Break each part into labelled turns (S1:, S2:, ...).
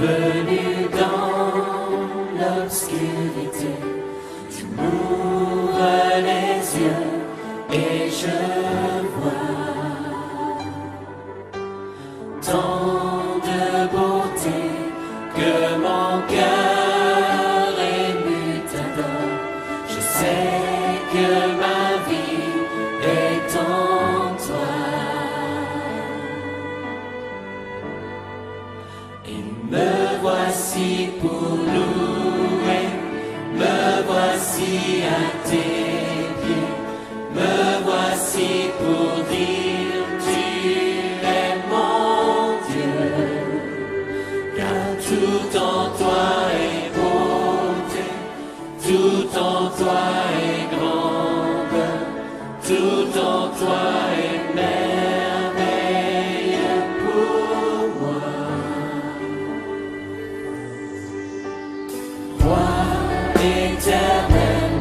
S1: venu dans l'obscurité, tu m'ouvres les yeux et je vois tant de beauté que mon cœur ému t'adore. Je sais que ma vie est en toi. Et me voici pour louer, me voici à tes pieds, me voici pour dire tu es mon Dieu, car tout en toi est beauté, tout en toi est grandeur, tout en toi est merveille pour moi. Roi éternel,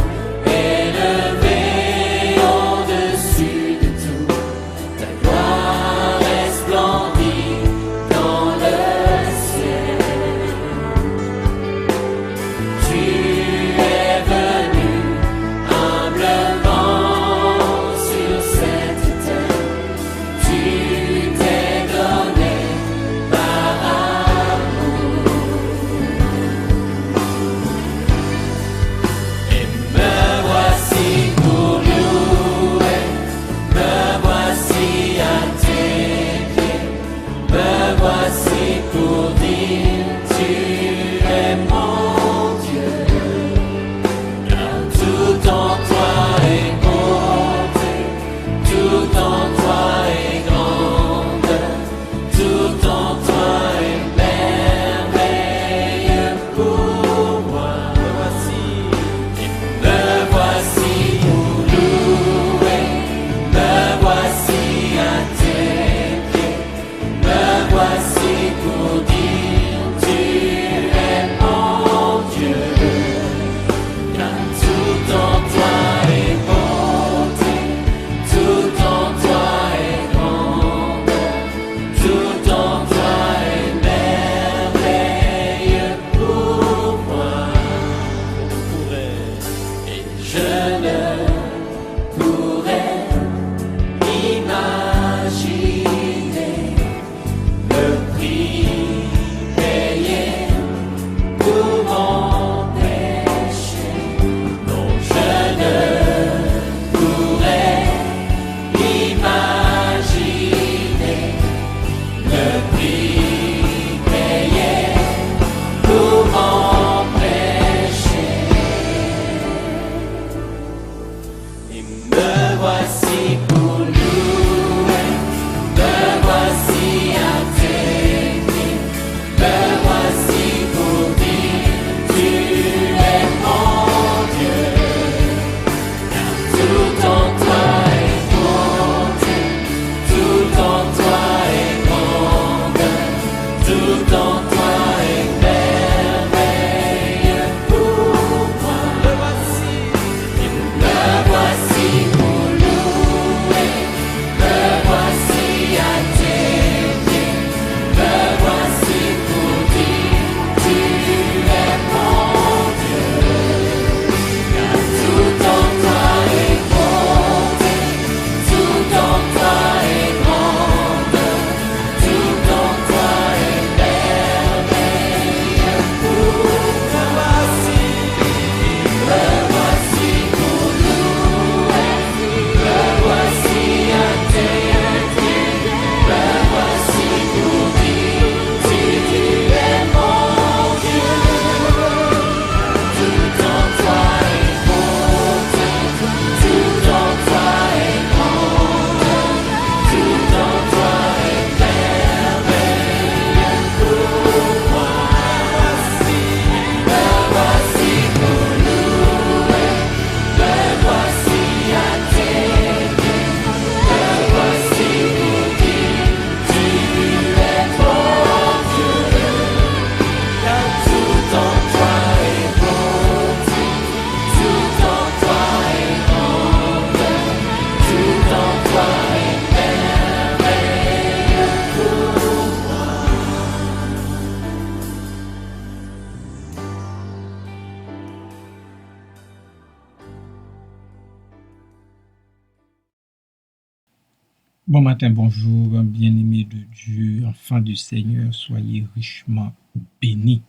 S2: Bon matin, bonjour, bien-aimés de Dieu, enfants du Seigneur, soyez richement bénis.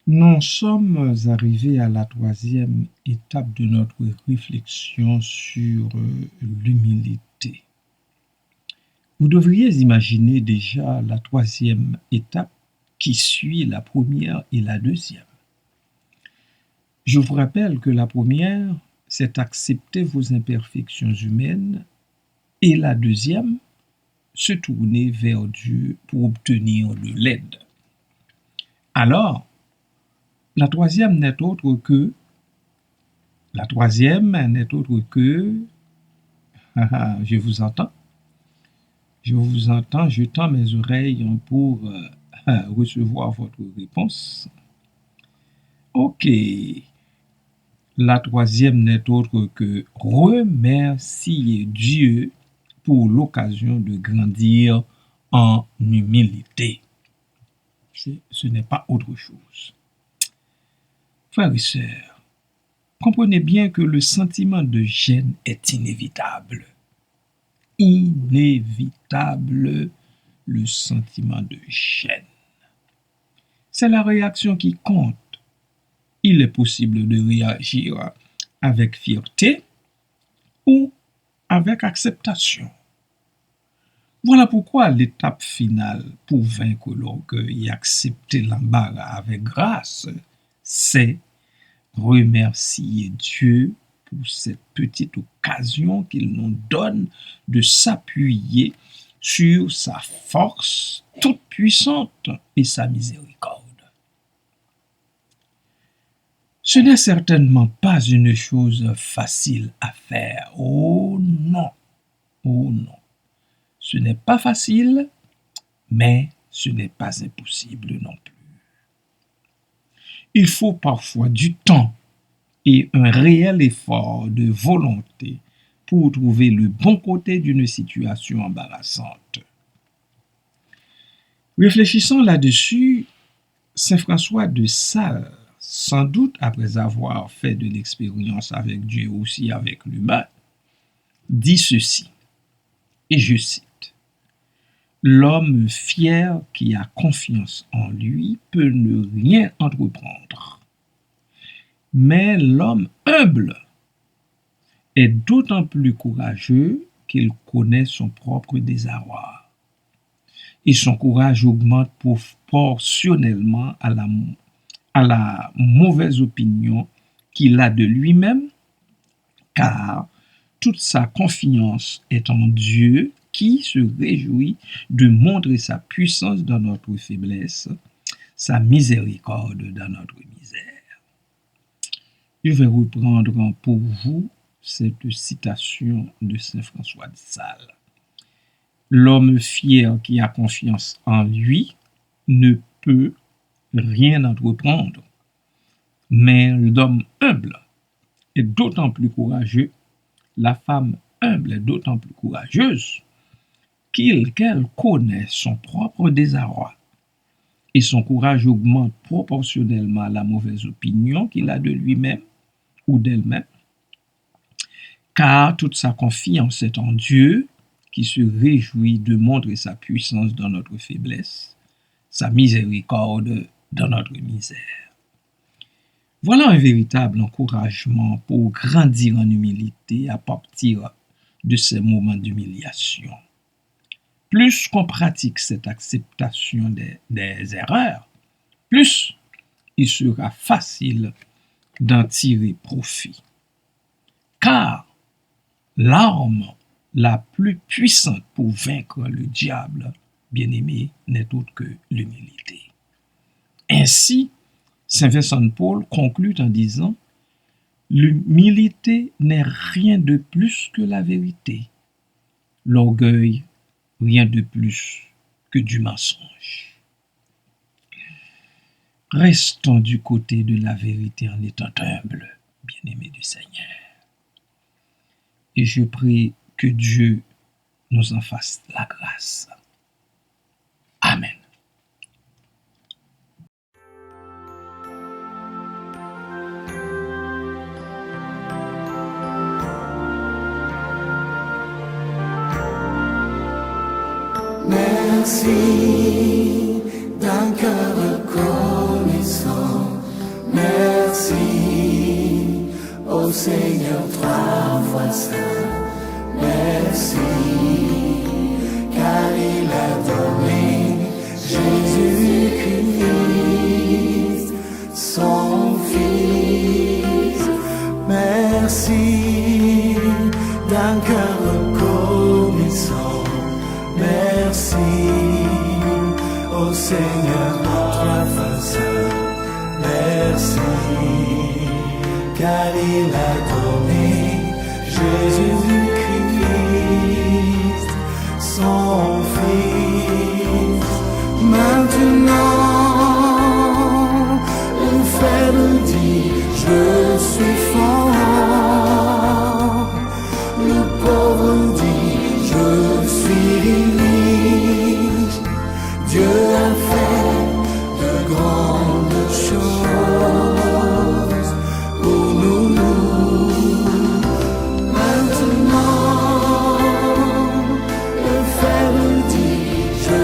S2: Nous sommes arrivés à la troisième étape de notre réflexion sur l'humilité. Vous devriez imaginer déjà la troisième étape qui suit la première et la deuxième. Je vous rappelle que la première, c'est accepter vos imperfections humaines, et la deuxième, se tourner vers Dieu pour obtenir de l'aide. Alors, la troisième n'est autre que, je vous entends, je tends mes oreilles pour recevoir votre réponse. Ok, la troisième n'est autre que remercier Dieu pour l'occasion de grandir en humilité. Ce n'est pas autre chose. Frères et sœurs, comprenez bien que le sentiment de gêne est inévitable. Inévitable, le sentiment de gêne. C'est la réaction qui compte. Il est possible de réagir avec fierté ou avec acceptation. Voilà pourquoi l'étape finale pour vaincre l'orgueil et accepter l'embarras avec grâce, c'est remercier Dieu pour cette petite occasion qu'il nous donne de s'appuyer sur sa force toute puissante et sa miséricorde. Ce n'est certainement pas une chose facile à faire. Oh non, oh non. Ce n'est pas facile, mais ce n'est pas impossible non plus. Il faut parfois du temps et un réel effort de volonté pour trouver le bon côté d'une situation embarrassante. Réfléchissons là-dessus, Saint François de Sales, sans doute après avoir fait de l'expérience avec Dieu aussi avec l'humain, dit ceci, et je cite: l'homme fier qui a confiance en lui peut ne rien entreprendre. Mais l'homme humble est d'autant plus courageux qu'il connaît son propre désarroi. Et son courage augmente proportionnellement à la mauvaise opinion qu'il a de lui-même, car toute sa confiance est en Dieu qui se réjouit de montrer sa puissance dans notre faiblesse, sa miséricorde dans notre misère. Je vais reprendre pour vous cette citation de Saint François de Sales. L'homme fier qui a confiance en lui ne peut rien entreprendre, mais l'homme humble est d'autant plus courageux, la femme humble est d'autant plus courageuse qu'elle connaît son propre désarroi, et son courage augmente proportionnellement à la mauvaise opinion qu'il a de lui-même ou d'elle-même, car toute sa confiance est en Dieu, qui se réjouit de montrer sa puissance dans notre faiblesse, sa miséricorde dans notre misère. Voilà un véritable encouragement pour grandir en humilité à partir de ces moments d'humiliation. Plus qu'on pratique cette acceptation des erreurs, plus il sera facile d'en tirer profit. Car l'arme la plus puissante pour vaincre le diable, bien-aimé, n'est autre que l'humilité. Ainsi, Saint Vincent de Paul conclut en disant: l'humilité n'est rien de plus que la vérité. L'orgueil, rien de plus que du mensonge. Restons du côté de la vérité en étant humbles, bien-aimés du Seigneur. Et je prie que Dieu nous en fasse la grâce. Amen.
S1: Merci d'un cœur reconnaissant. Merci, ô Seigneur, trois fois saint. Merci, car il a donné Jésus-Christ, son Fils. Merci d'un cœur reconnaissant. Merci, ô Seigneur, trois fois saint. Merci, car il a donné Jésus-Christ, son Fils. Maintenant, le faible dit, je suis fort. Le pauvre dit, je suis riche. Dieu a fait de grandes choses pour nous. Maintenant, le faible dit, je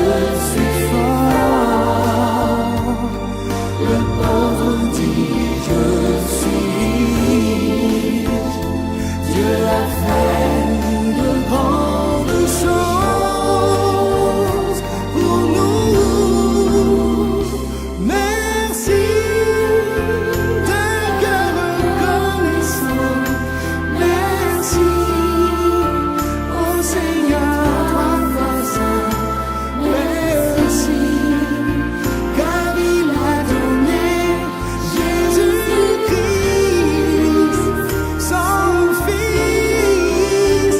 S1: suis fort. Le pauvre dit, je suis riche. Dieu a fait de grandes choses pour nous. Merci d'un cœur reconnaissant. Merci, ô Seigneur, trois fois saint. Merci, car il a donné Jésus-Christ, son Fils.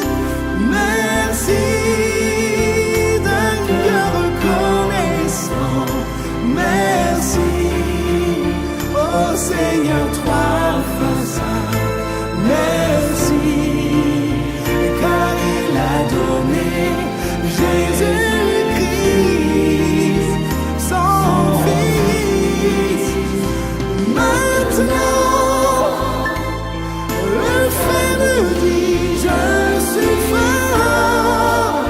S1: Merci d'un cœur reconnaissant. Merci, ô Seigneur, trois fois saint. Merci, car il a donné Jésus-Christ, son Fils. Maintenant, le faible dit, je suis fort.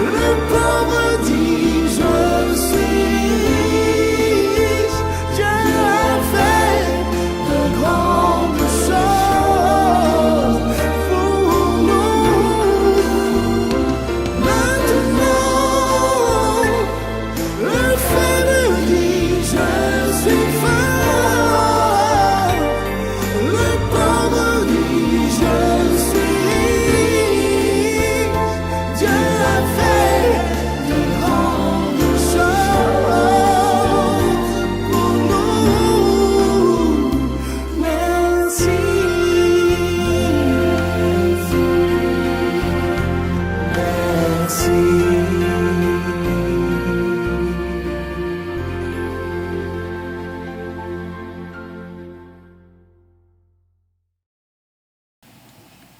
S1: Le pauvre dit, je suis riche. Dieu a fait de grandes choses pour nous. Maintenant, le faible dit, je suis fort. Le pauvre dit, je suis riche. Dieu a fait de grandes choses pour nous. Merci. Merci.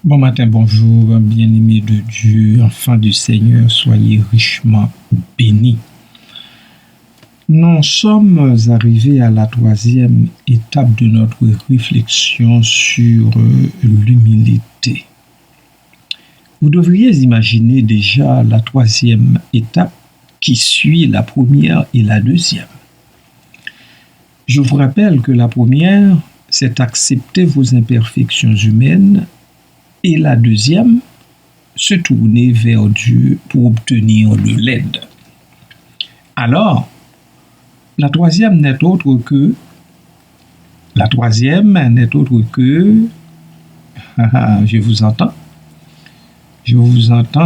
S2: Bon matin, bonjour, bien-aimés de Dieu, enfants du Seigneur, soyez richement bénis. Nous sommes arrivés à la troisième étape de notre réflexion sur l'humilité. Vous devriez imaginer déjà la troisième étape qui suit la première et la deuxième. Je vous rappelle que la première, c'est accepter vos imperfections humaines, et la deuxième, se tourner vers Dieu pour obtenir de l'aide. Alors, la troisième n'est autre que, je vous entends,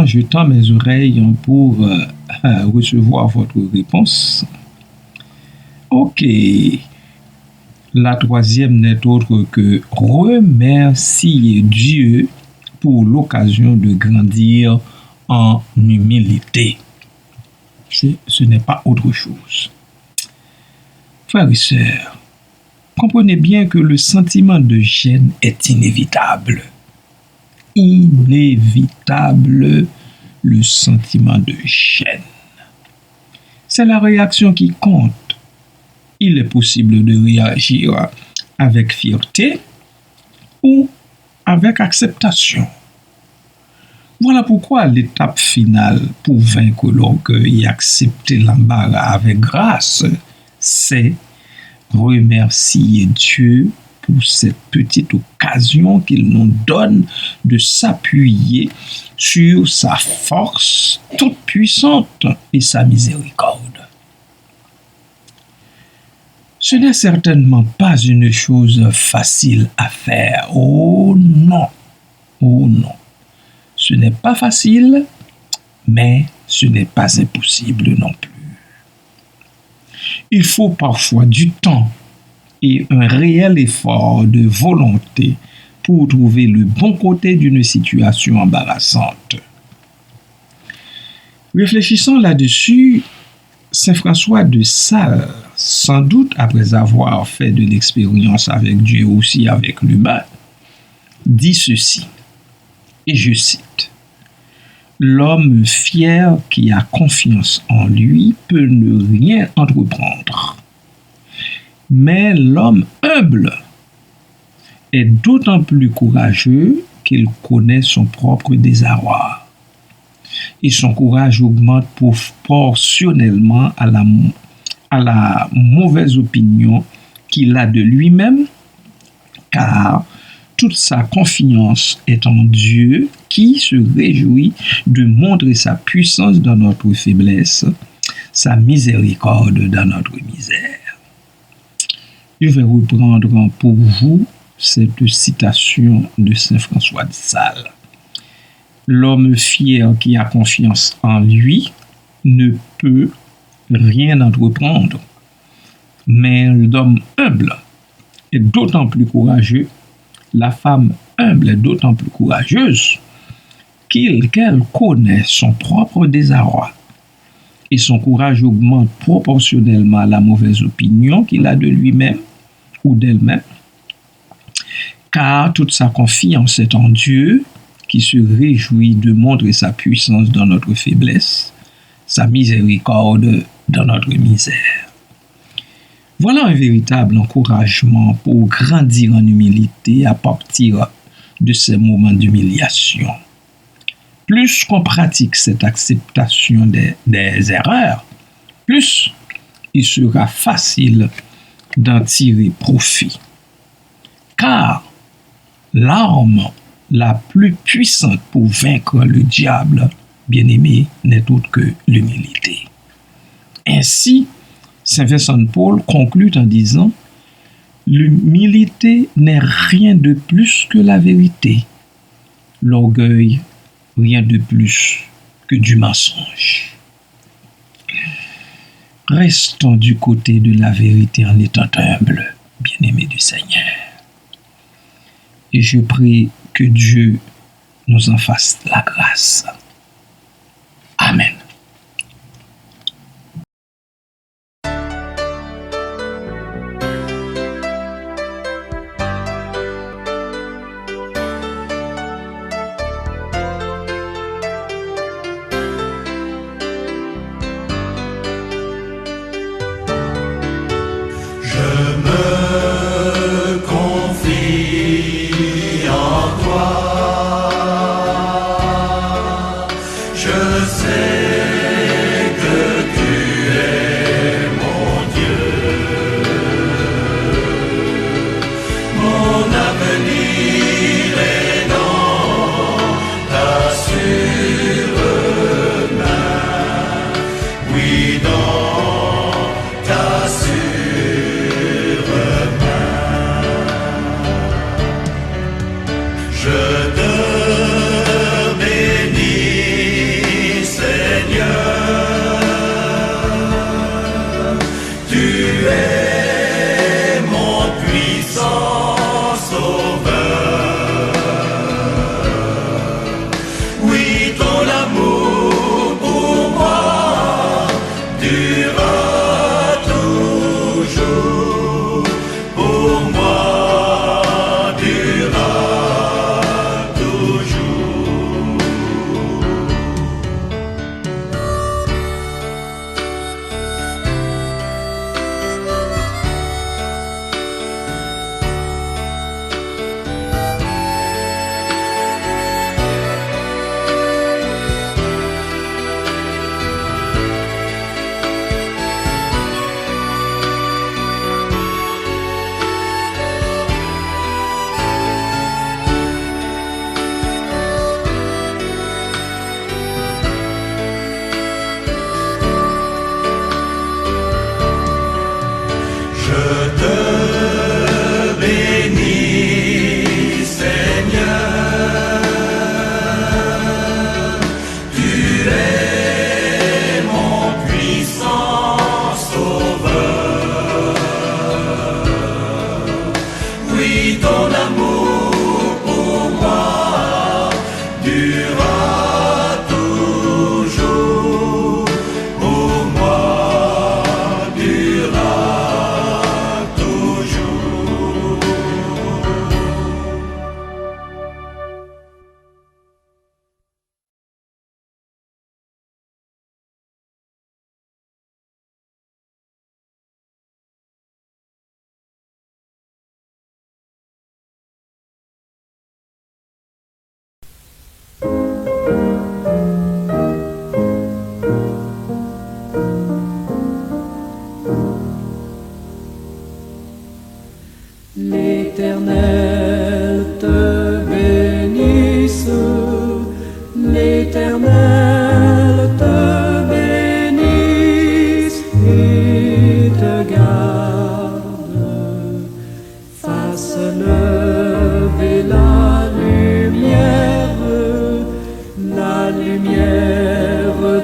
S2: je tends mes oreilles pour recevoir votre réponse. Ok. La troisième n'est autre que remercier Dieu pour l'occasion de grandir en humilité. Ce n'est pas autre chose. Frères et sœurs, comprenez bien que le sentiment de gêne est inévitable. Inévitable, le sentiment de gêne. C'est la réaction qui compte. Il est possible de réagir avec fierté ou avec acceptation. Voilà pourquoi l'étape finale pour vaincre l'orgueil et accepter l'embarras avec grâce, c'est remercier Dieu pour cette petite occasion qu'il nous donne de s'appuyer sur sa force toute puissante et sa miséricorde. Ce n'est certainement pas une chose facile à faire. Oh non, oh non. Ce n'est pas facile, mais ce n'est pas impossible non plus. Il faut parfois du temps et un réel effort de volonté pour trouver le bon côté d'une situation embarrassante. Réfléchissant là-dessus, Saint François de Sales, sans doute après avoir fait de l'expérience avec Dieu aussi avec l'humain, dit ceci, et je cite, « L'homme fier qui a confiance en lui peut ne rien entreprendre. Mais l'homme humble est d'autant plus courageux qu'il connaît son propre désarroi. Et son courage augmente proportionnellement à la mauvaise opinion qu'il a de lui-même, car toute sa confiance est en Dieu qui se réjouit de montrer sa puissance dans notre faiblesse, sa miséricorde dans notre misère. » Je vais reprendre pour vous cette citation de Saint François de Sales. L'homme fier qui a confiance en lui ne peut rien entreprendre, mais l'homme humble est d'autant plus courageux, la femme humble est d'autant plus courageuse qu'elle connaît son propre désarroi et son courage augmente proportionnellement à la mauvaise opinion qu'il a de lui-même ou d'elle-même, car toute sa confiance est en Dieu qui se réjouit de montrer sa puissance dans notre faiblesse, sa miséricorde dans notre misère. Voilà un véritable encouragement pour grandir en humilité à partir de ces moments d'humiliation. Plus qu'on pratique cette acceptation des erreurs, plus il sera facile d'en tirer profit. Car l'arme la plus puissante pour vaincre le diable, bien-aimé, n'est autre que l'humilité. Ainsi, Saint Vincent de Paul conclut en disant « L'humilité n'est rien de plus que la vérité. L'orgueil, rien de plus que du mensonge. » Restons du côté de la vérité en étant humbles, bien-aimés du Seigneur. Et je prie que Dieu nous en fasse la grâce. Amen.
S1: Je te bénis, Seigneur.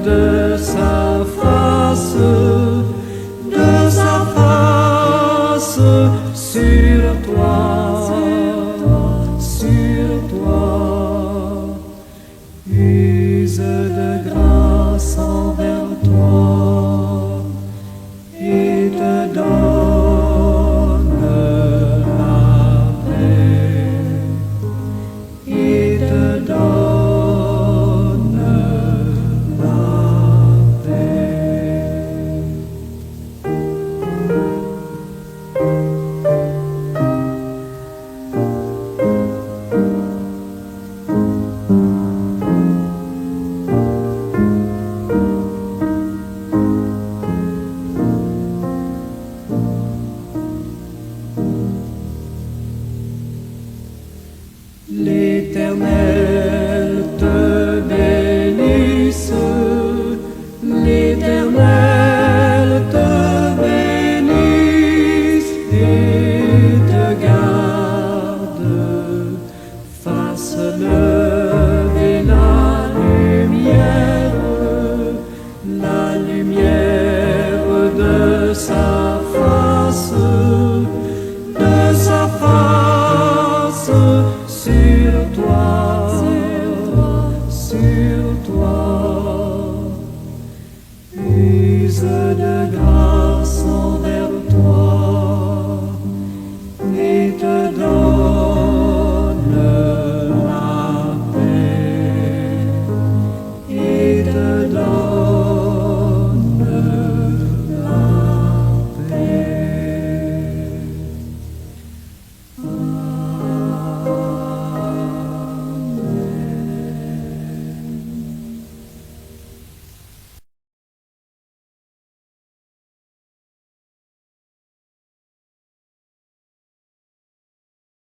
S1: de